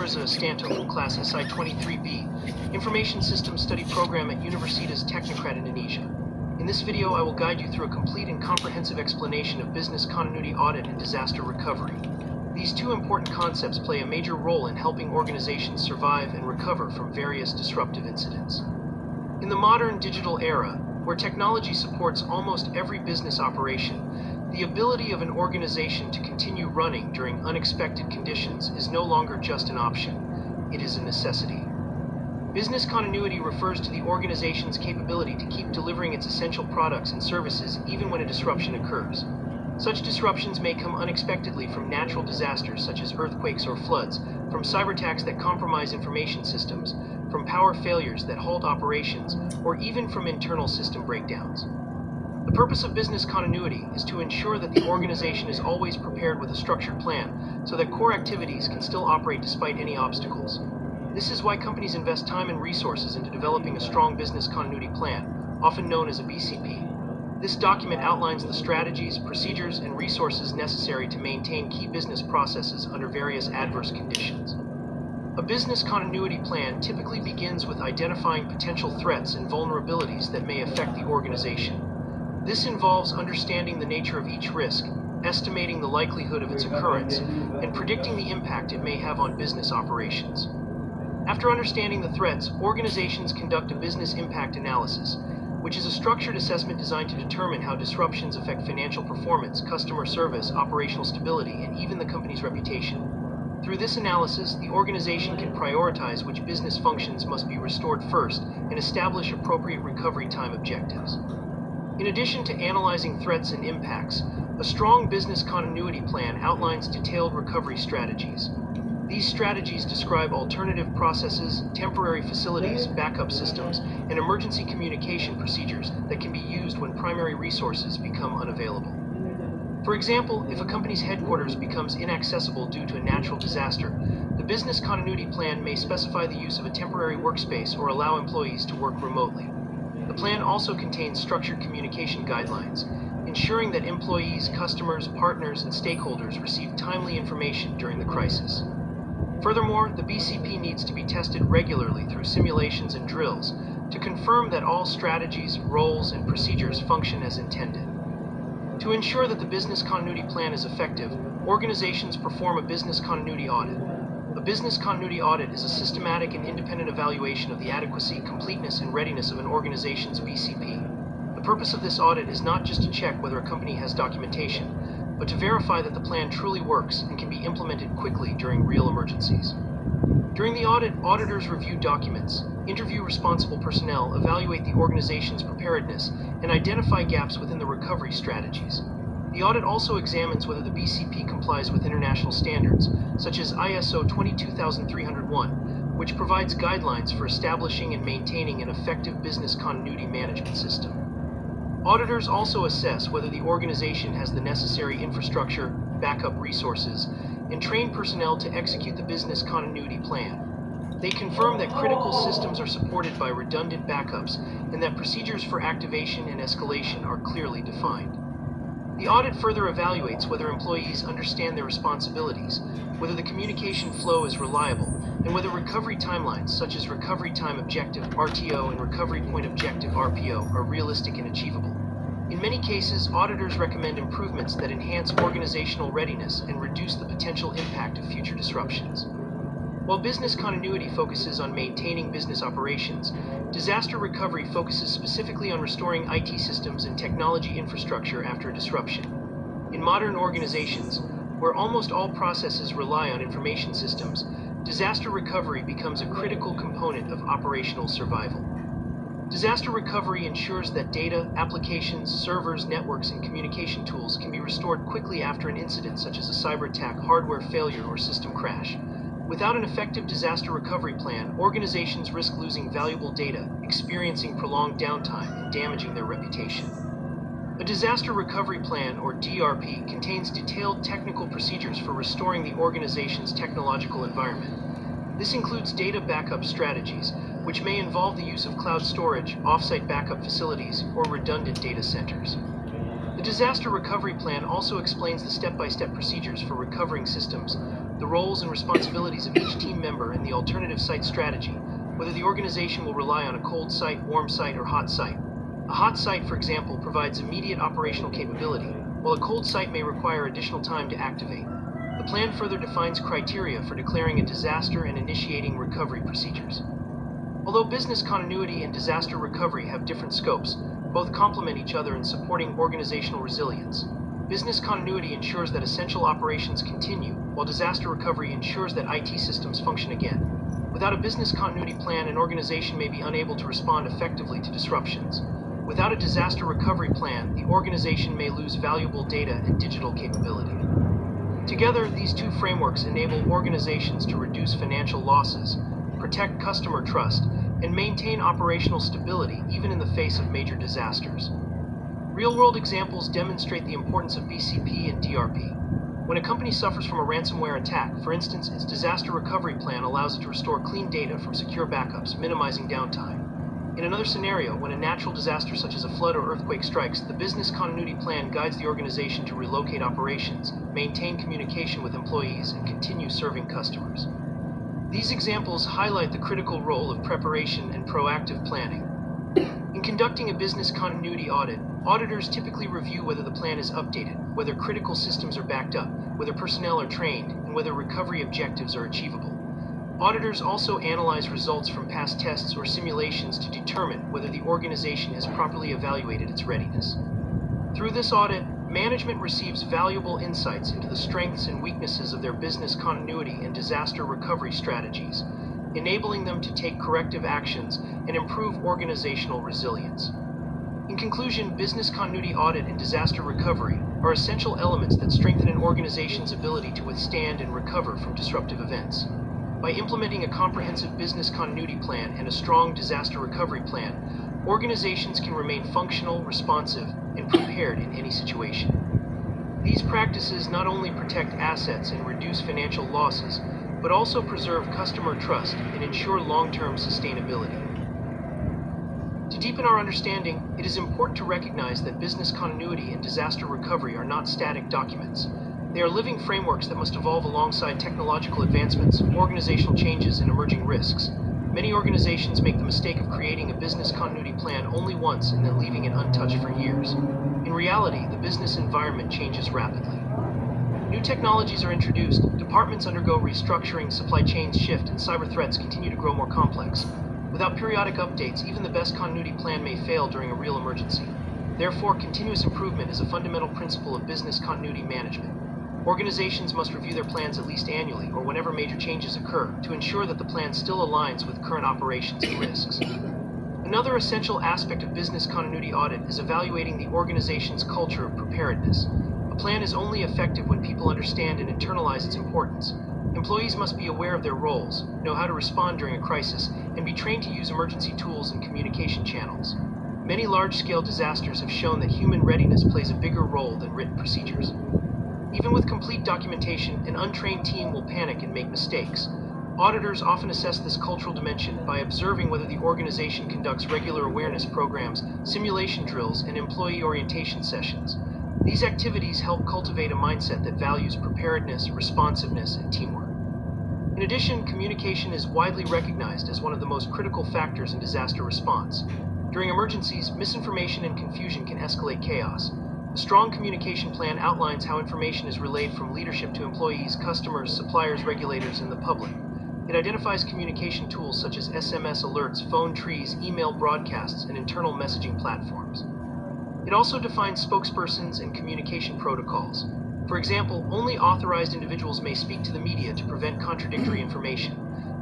Yuriza Astanto from class Si23B, Information Systems Study Program at Universitas Teknokrat Indonesia. In this video, I will guide you through a complete and comprehensive explanation of business continuity audit and disaster recovery. These two important concepts play a major role in helping organizations survive and recover from various disruptive incidents. In the modern digital era, where technology supports almost every business operation, the ability of an organization to continue running during unexpected conditions is no longer just an option, it is a necessity. Business continuity refers to the organization's capability to keep delivering its essential products and services even when a disruption occurs. Such disruptions may come unexpectedly from natural disasters such as earthquakes or floods, from cyberattacks that compromise information systems, from power failures that halt operations, or even from internal system breakdowns. The purpose of business continuity is to ensure that the organization is always prepared with a structured plan so that core activities can still operate despite any obstacles. This is why companies invest time and resources into developing a strong business continuity plan, often known as a BCP. This document outlines the strategies, procedures, and resources necessary to maintain key business processes under various adverse conditions. A business continuity plan typically begins with identifying potential threats and vulnerabilities that may affect the organization. This involves understanding the nature of each risk, estimating the likelihood of its occurrence, and predicting the impact it may have on business operations. After understanding the threats, organizations conduct a business impact analysis, which is a structured assessment designed to determine how disruptions affect financial performance, customer service, operational stability, and even the company's reputation. Through this analysis, the organization can prioritize which business functions must be restored first and establish appropriate recovery time objectives. In addition to analyzing threats and impacts, a strong business continuity plan outlines detailed recovery strategies. These strategies describe alternative processes, temporary facilities, backup systems, and emergency communication procedures that can be used when primary resources become unavailable. For example, if a company's headquarters becomes inaccessible due to a natural disaster, the business continuity plan may specify the use of a temporary workspace or allow employees to work remotely. The plan also contains structured communication guidelines, ensuring that employees, customers, partners, and stakeholders receive timely information during the crisis. Furthermore, the BCP needs to be tested regularly through simulations and drills to confirm that all strategies, roles, and procedures function as intended. To ensure that the business continuity plan is effective, organizations perform a business continuity audit. A business continuity audit is a systematic and independent evaluation of the adequacy, completeness, and readiness of an organization's BCP. The purpose of this audit is not just to check whether a company has documentation, but to verify that the plan truly works and can be implemented quickly during real emergencies. During the audit, auditors review documents, interview responsible personnel, evaluate the organization's preparedness, and identify gaps within the recovery strategies. The audit also examines whether the BCP complies with international standards, such as ISO 22301, which provides guidelines for establishing and maintaining an effective business continuity management system. Auditors also assess whether the organization has the necessary infrastructure, backup resources, and trained personnel to execute the business continuity plan. They confirm that critical systems are supported by redundant backups and that procedures for activation and escalation are clearly defined. The audit further evaluates whether employees understand their responsibilities, whether the communication flow is reliable, and whether recovery timelines such as Recovery Time Objective (RTO) and Recovery Point Objective (RPO) are realistic and achievable. In many cases, auditors recommend improvements that enhance organizational readiness and reduce the potential impact of future disruptions. While business continuity focuses on maintaining business operations, disaster recovery focuses specifically on restoring IT systems and technology infrastructure after a disruption. In modern organizations, where almost all processes rely on information systems, disaster recovery becomes a critical component of operational survival. Disaster recovery ensures that data, applications, servers, networks, and communication tools can be restored quickly after an incident such as a cyber attack, hardware failure, or system crash. Without an effective disaster recovery plan, organizations risk losing valuable data, experiencing prolonged downtime, and damaging their reputation. A disaster recovery plan, or DRP, contains detailed technical procedures for restoring the organization's technological environment. This includes data backup strategies, which may involve the use of cloud storage, off-site backup facilities, or redundant data centers. The disaster recovery plan also explains the step-by-step procedures for recovering systems, the roles and responsibilities of each team member, and the alternative site strategy, whether the organization will rely on a cold site, warm site, or hot site. A hot site, for example, provides immediate operational capability, while a cold site may require additional time to activate. The plan further defines criteria for declaring a disaster and initiating recovery procedures. Although business continuity and disaster recovery have different scopes, both complement each other in supporting organizational resilience. Business continuity ensures that essential operations continue, while disaster recovery ensures that IT systems function again. Without a business continuity plan, an organization may be unable to respond effectively to disruptions. Without a disaster recovery plan, the organization may lose valuable data and digital capability. Together, these two frameworks enable organizations to reduce financial losses, protect customer trust, and maintain operational stability even in the face of major disasters. Real-world examples demonstrate the importance of BCP and DRP. When a company suffers from a ransomware attack, for instance, its disaster recovery plan allows it to restore clean data from secure backups, minimizing downtime. In another scenario, when a natural disaster such as a flood or earthquake strikes, the business continuity plan guides the organization to relocate operations, maintain communication with employees, and continue serving customers. These examples highlight the critical role of preparation and proactive planning. In conducting a business continuity audit, auditors typically review whether the plan is updated, whether critical systems are backed up, whether personnel are trained, and whether recovery objectives are achievable. Auditors also analyze results from past tests or simulations to determine whether the organization has properly evaluated its readiness. Through this audit, management receives valuable insights into the strengths and weaknesses of their business continuity and disaster recovery strategies, enabling them to take corrective actions and improve organizational resilience. In conclusion, business continuity audit and disaster recovery are essential elements that strengthen an organization's ability to withstand and recover from disruptive events. By implementing a comprehensive business continuity plan and a strong disaster recovery plan, organizations can remain functional, responsive, and prepared in any situation. These practices not only protect assets and reduce financial losses, but also preserve customer trust and ensure long-term sustainability. To deepen our understanding, it is important to recognize that business continuity and disaster recovery are not static documents. They are living frameworks that must evolve alongside technological advancements, organizational changes, and emerging risks. Many organizations make the mistake of creating a business continuity plan only once and then leaving it untouched for years. In reality, the business environment changes rapidly. New technologies are introduced, departments undergo restructuring, supply chains shift, and cyber threats continue to grow more complex. Without periodic updates, even the best continuity plan may fail during a real emergency. Therefore, continuous improvement is a fundamental principle of business continuity management. Organizations must review their plans at least annually or whenever major changes occur to ensure that the plan still aligns with current operations and risks. Another essential aspect of business continuity audit is evaluating the organization's culture of preparedness. A plan is only effective when people understand and internalize its importance. Employees must be aware of their roles, know how to respond during a crisis, and be trained to use emergency tools and communication channels. Many large-scale disasters have shown that human readiness plays a bigger role than written procedures. Even with complete documentation, an untrained team will panic and make mistakes. Auditors often assess this cultural dimension by observing whether the organization conducts regular awareness programs, simulation drills, and employee orientation sessions. These activities help cultivate a mindset that values preparedness, responsiveness, and teamwork. In addition, communication is widely recognized as one of the most critical factors in disaster response. During emergencies, misinformation and confusion can escalate chaos. A strong communication plan outlines how information is relayed from leadership to employees, customers, suppliers, regulators, and the public. It identifies communication tools such as SMS alerts, phone trees, email broadcasts, and internal messaging platforms. It also defines spokespersons and communication protocols. For example, only authorized individuals may speak to the media to prevent contradictory information.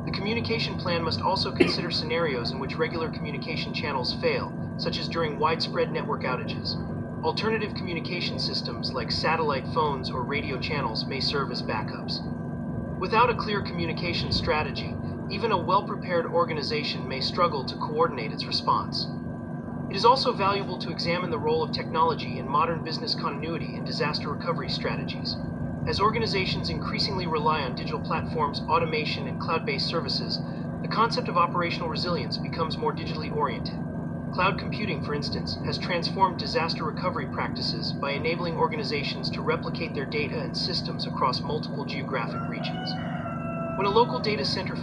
The communication plan must also consider scenarios in which regular communication channels fail, such as during widespread network outages. Alternative communication systems like satellite phones or radio channels may serve as backups. Without a clear communication strategy, even a well-prepared organization may struggle to coordinate its response. It is also valuable to examine the role of technology in modern business continuity and disaster recovery strategies. As organizations increasingly rely on digital platforms, automation, and cloud-based services, the concept of operational resilience becomes more digitally oriented. Cloud computing, for instance, has transformed disaster recovery practices by enabling organizations to replicate their data and systems across multiple geographic regions. When a local data center